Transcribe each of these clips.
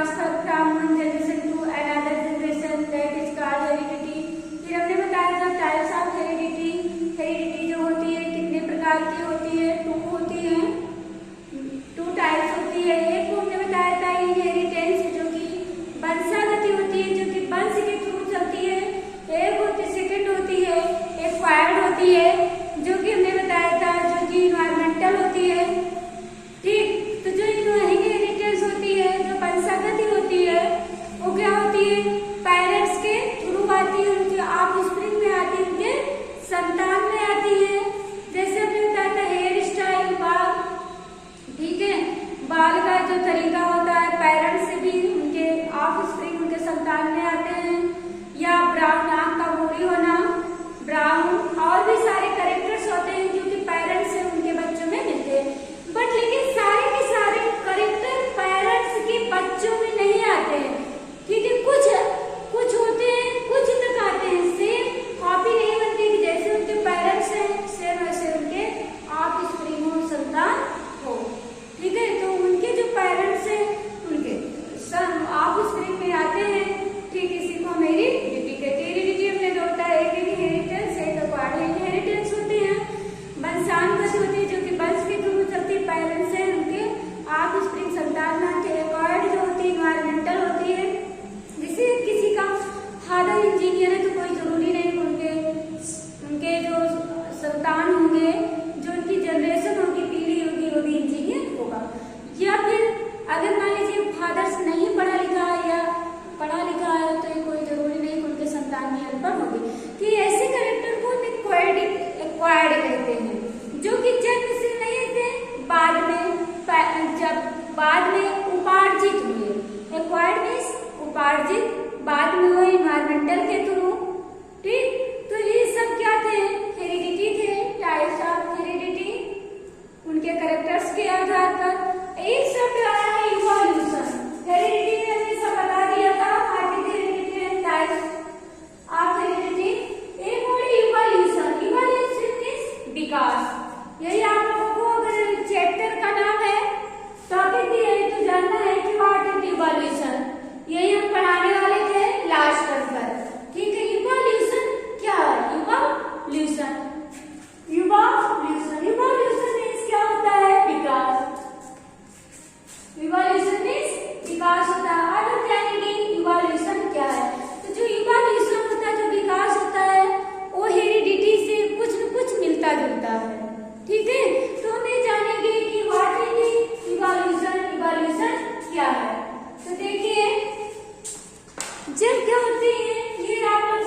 Transfer from one generation to another generation, that is called heredity. फिर हमने बताया था टाइप्स ऑफ हेरिडिटी। हेरिडिटी जो होती है कितने प्रकार की होती है? 2 होती है, 2 टाइप्स होती है। एक को हमने बताया था इनहेरिटेंस जो कि वंशागति होती है, जो कि वंश के थ्रू चलती है। एक होती सेकंड होती है एक्वायर्ड होती है, जो कि हमने बताया था जो कि इन्वायरमेंटल होती है। ठीक, तो जो इनहेरिटेंस होती है, जो वंशागति होती है, वो क्या होती है? पेरेंट्स के थ्रू आती है, उनके ऑफस्प्रिंग में आती है, उनके संतान में आती है। जैसे हमने बताया था हेयर स्टाइल, बाल, ठीक है, बाल का जो तरीका होता है पेरेंट्स से भी उनके ऑफस्प्रिंग उनके संतान में आते हैं। या ब्राउन आंख का गोरी होना, ब्राउन, और भी सारे कैरेक्टर्स होते हैं जो कि पेरेंट्स से उनके बच्चों में मिलते हैं। बट लेकिन सारे के सारे कैरेक्टर पेरेंट्स के बच्चों में नहीं आते हैं, ठीक है। कुछ होते हैं, कुछ तक आते हैं। सेम कॉपी नहीं बनती कि जैसे उनके पेरेंट्स हैं सेम वैसे उनके ऑफस्प्रिंग हो, संतान हो, ठीक है। तो उनके जो पेरेंट्स हैं उनके ऑफस्प्रिंग में आते हैं, ठीक। इसी को हम हेरिडिटी कहते हैं। हेरिडिटी हमने दो होता है, एक इनहेरिटेंस, एक एक्वायर्ड। इनहेरिटेंस होते हैं वंशानुगत होती है, जो कि वंश के थ्रू चलती है, पेरेंट्स हैं उनके ऑफस्प्रिंग संतान में आते हैं। एक्वायर्ड जो होती है इन्वायरमेंटल होती है। जैसे किसी का फादर इंजीनियर है तो कोई जरूरी नहीं उनके जो संतान होंगे, जो उनकी जनरेशन होगी, पीढ़ी होगी, वो भी इंजीनियर होगा। या फिर अगर मान लीजिए फादर्स नहीं पढ़ा लिखा है या पढ़ा लिखा है तो ये कोई जरूरी नहीं उनके संतान भी अनपढ़ होगी। कि ऐसे कैरेक्टर को एक्वायर्ड कहते हैं, जो कि जन्म से नहीं थे, बाद में उपार्जित हुए। एक्वायर्ड मीन्स उपार्जित, बाद में वो इन्वायरमेंटल के थ्रू, ठीक। तो ये सब क्या थे? हेरिडिटी थे, टाइप्स ऑफ हेरिडिटी, उनके कैरेक्टर्स के आधार पर। एक शब्द आया है इवोल्यूशन। हेरिडिटी ने हमने सब बता दिया था, heredity and types of heredity. एक और इवोल्यूशन। इवोल्यूशन मींस विकास। यही आप लोगों को अगर चैप्टर का नाम है, टॉपिक दिया है तो जानना है कि व्हाट इज इवोल्यूशन। यही हम पढ़ाने वाले थे लास्ट पर, ठीक है। इवोल्यूशन क्या है? इवोल्यूशन मीन्स क्या होता है? विकास। इवोल्यूशन मीन्स विकास होता है। और जानेंगे इवोल्यूशन क्या है। तो जो इवोल्यूशन होता है, जो विकास होता है, वो हेरिडिटी से कुछ न कुछ मिलता जुलता है, ठीक है। तो हम ये जानेंगे कि व्हाट इज इवोल्यूशन क्या है। तो देखिए, जब क्या होती है, ये आप लोग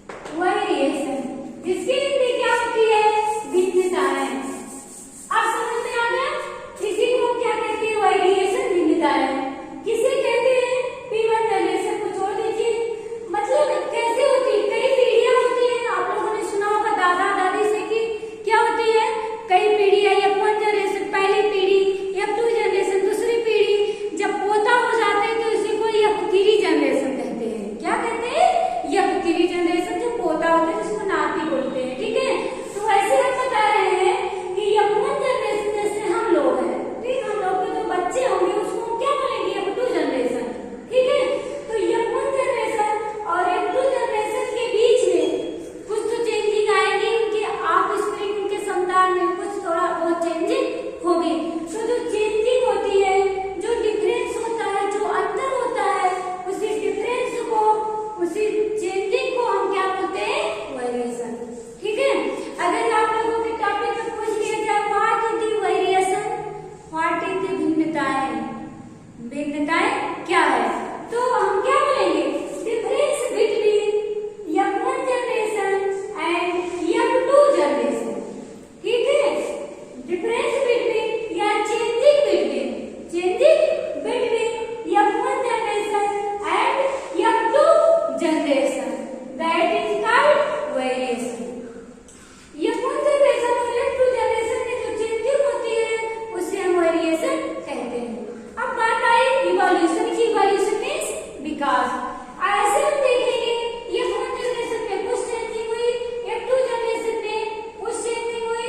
वेरिएशन, जिसकी हिंदी क्या होती है? भिन्नताएं। अब समझ में आ गया? इसी को क्या कहते हैं? वेरिएशन, भिन्नताएं। किसे कहते हैं? P1 जनरेशन को छोड़ दीजिए। मतलब कैसे होती है? कई पीढ़ियां होती है। आप लोगों ने सुना होगा दादा दादी से कि क्या होती है? कई पीढ़ियां, F1 जनरेशन पहली पीढ़ी, F2 जनरेशन दूसरी पीढ़ी। जब पोता हो जाते हैं तो इसी को F3 जनरेशन कहते हैं। क्या कहते हैं? F3 generation. जो पोता होता है उसको नाती बोलते हैं। ठीक है, तो ऐसे हम बता रहे हैं कि F1 जनरेशन जैसे हम लोग हैं, ठीक, हम लोग के जो बच्चे होंगे उसको हम क्या बोलेंगे? F2 generation. ठीक है, तो F1 जनरेशन और F2 जनरेशन के बीच में कुछ तो चेंजिंग आएगी। उनके आप स्प्रिंग, उनके संतान में कुछ थोड़ा बहुत चेंजिंग होगी। तो जो चेंजिंग होती है, जो डिफरेंस होता है, जो अंतर होता है, उसी डिफरेंस को, उसी चेंजिंग को हम क्या बोलते हैं? वेरिएशन। ठीक है, अगर आप लोगों के टॉपिक में पूछ लिया जाए what is the variation, what is the भिन्नताएं, भिन्नताएं क्या है, तो हम क्या बोलेंगे? Difference between F1 generation and F2 generation. ठीक है, डिफरेंस बिटवीन या changing between, changing between F1 generation and F2 generation, that is called variation. F1 generation और F2 जनरेशन में जो चेंजिंग होती है उसे हम वेरिएशन कहते हैं। अब बात आई इवोल्यूशन की। इवोल्यूशन मीन्स विकास। ऐसे हम देखेंगे F1 जनरेशन में कुछ चेंजिंग हुई, F2 जनरेशन में कुछ चेंजिंग हुई,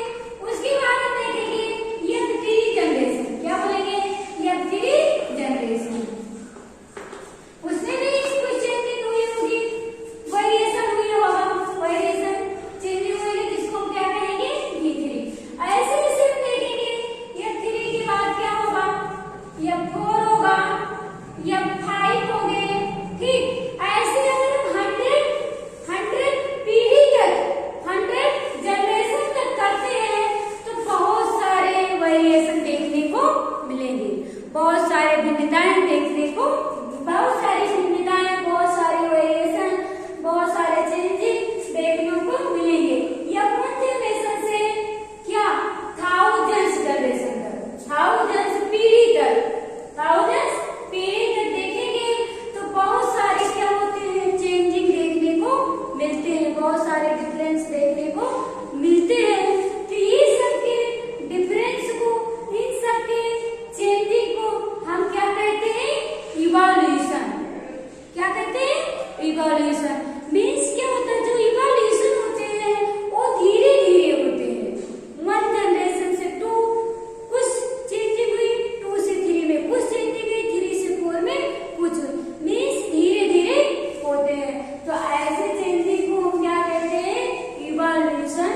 उसके बाद हम देखेंगे F3 जनरेशन। क्या बोलेंगे? F3 जनरेशन, उसमें भी कुछ चेंजिंग हुई होगी, वेरिएशन हुई होगा, वेरिएशन चेंजिंग हुई है, जिसको हम क्या कहेंगे? V3। ऐसे जैसे हम देखेंगे F3 के बाद क्या होगा? F4 होगा, F5 हो गए। ठीक, ऐसे अगर हम 100 पीढ़ी तक, 100 जनरेशन तक करते हैं तो बहुत सारे वेरिएशन देखने को मिलेंगे, बहुत सारे भिन्नताएं देखने को, बहुत सारी भिन्नताएं, बहुत सारे वेरिएशन, बहुत सारे चेंजिंग देखने को मिलेंगे। F1 जनरेशन से क्या? थाउजेंड्स जनरेशन तक, थाउजेंड्स पीढ़ी तक, थाउजेंड्स पीढ़ी तक देखेंगे तो बहुत सारे क्या होते हैं? चेंजिंग देखने को मिलते हैं, बहुत सारे डिफरेंस देखने को मिलते हैं। तो ये सबके डिफरेंस को, इन सबके चेंजिंग को हम क्या कहते हैं? इवोल्यूशन। क्या कहते हैं? इवोल्यूशन। मीन्स क्या होता है? जो इवोल्यूशन होते हैं वो धीरे धीरे होते हैं। 1 जनरेशन से 2 कुछ चेंजिंग हुई, 2 से 3 में कुछ चेंजिंग हुई, 3 से 4 में कुछ, मीन्स धीरे धीरे होते हैं। तो ऐसे चेंजिंग को हम क्या कहते हैं? इवोल्यूशन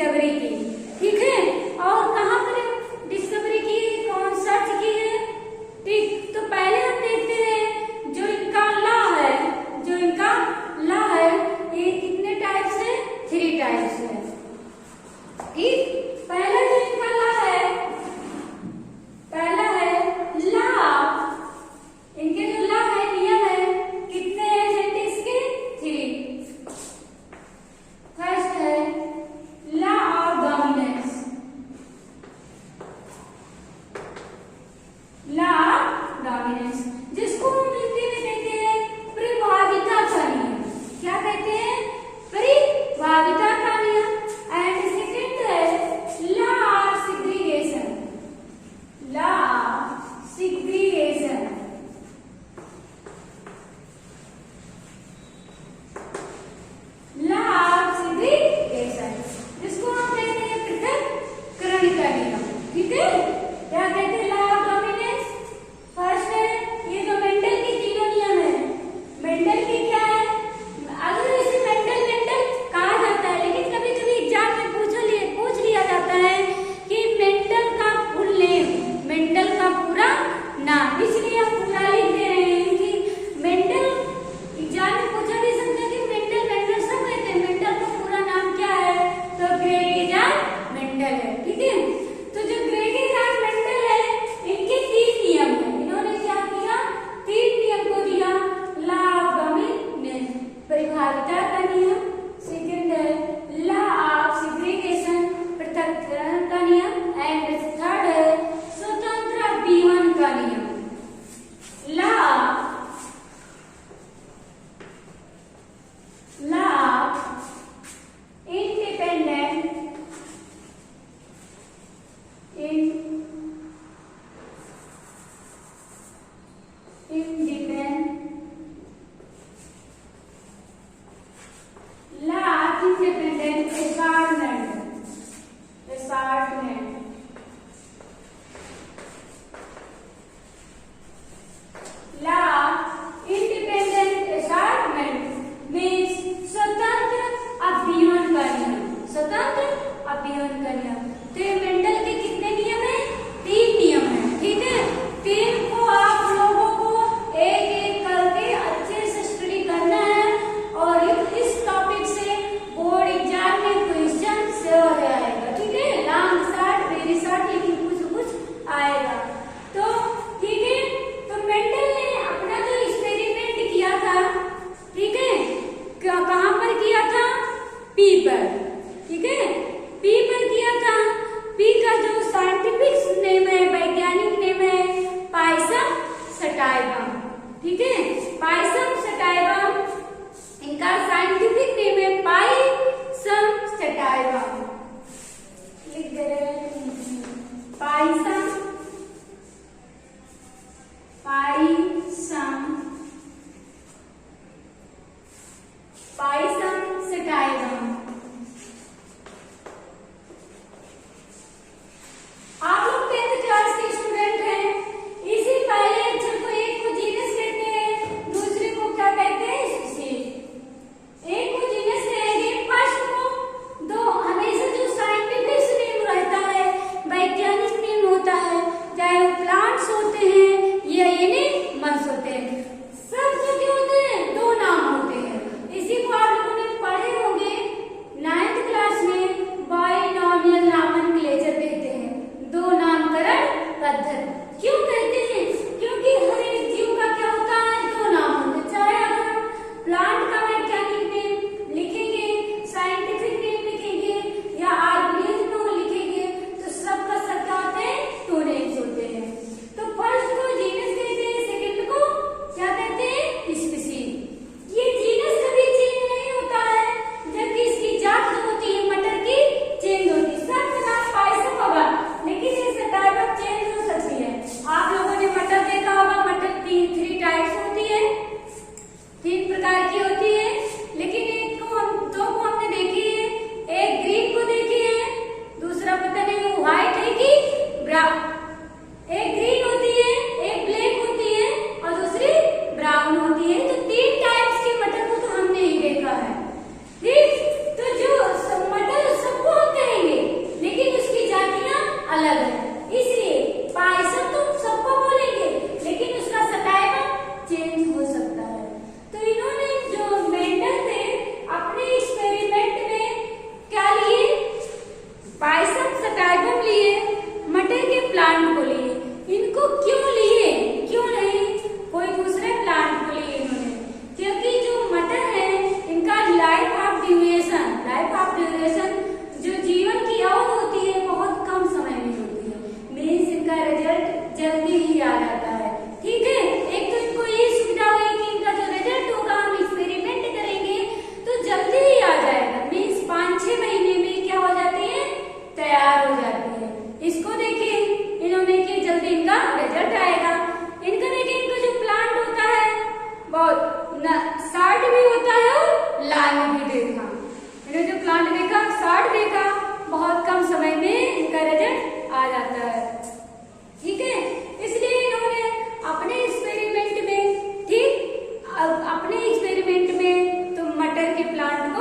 डिस्कवरी की, ठीक है। और कहाँ पर डिस्कवरी की, कौन सर्च की है, ठीक। तो पहले हम देखते हैं जो इनका लॉ है, जो इनका लॉ है ये कितने टाइप्स है, 3 टाइप्स है, ठीक। पहला जो इनका लॉ है, पहला है लॉ, इनके जो लॉ है, नियम है, कितने हैं साइंटिस्ट के, 3। फर्स्ट है लॉ ऑफ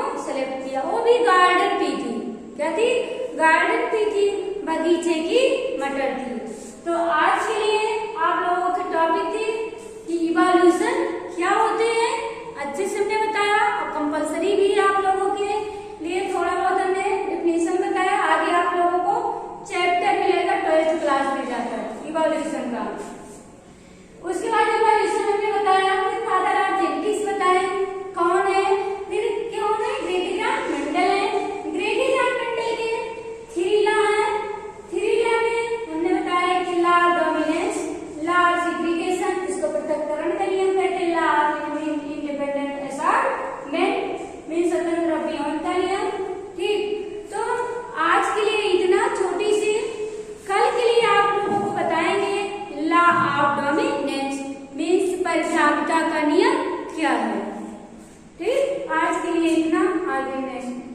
को सेलेक्ट किया, वो भी गार्डन पी थी। क्या थी? गार्डन पी थी, बगीचे की मटर थी। तो आज के लिए आप लोगों के टॉपिक थी कि इवोल्यूशन क्या होते हैं, अच्छे से हमने बताया और कंपलसरी भी है आप लोगों के लिए। थोड़ा बहुत हमने डेफिनेशन बताया, आगे आप लोगों को चैप्टर मिलेगा 12th क्लास में जाकर इवोल्यूशन का। उसके बाद इवोल्यूशन हमने बताया, फिर फादर ऑफ जेनेटिक्स बताए कौन है, फिर कौन है, ग्रेगोरियन मेंडल है। ग्रेगोरियन मेंडल के 3 लॉ है। 3 लॉ में हमने बताया कि law of dominance, law of segregation, इसको पृथक्करण का नियम कहते हैं, law of independent assortment mean स्वतंत्र अभियंता नियम। ठीक, तो आज के लिए इतना छोटी सी, कल के लिए आप लोगों को बताएंगे लॉ ऑफ डोमिनेंस मीन्स परिचालिता का नियम क्या है। ठीक, आज के लिए इतना, आगे नेक्स्ट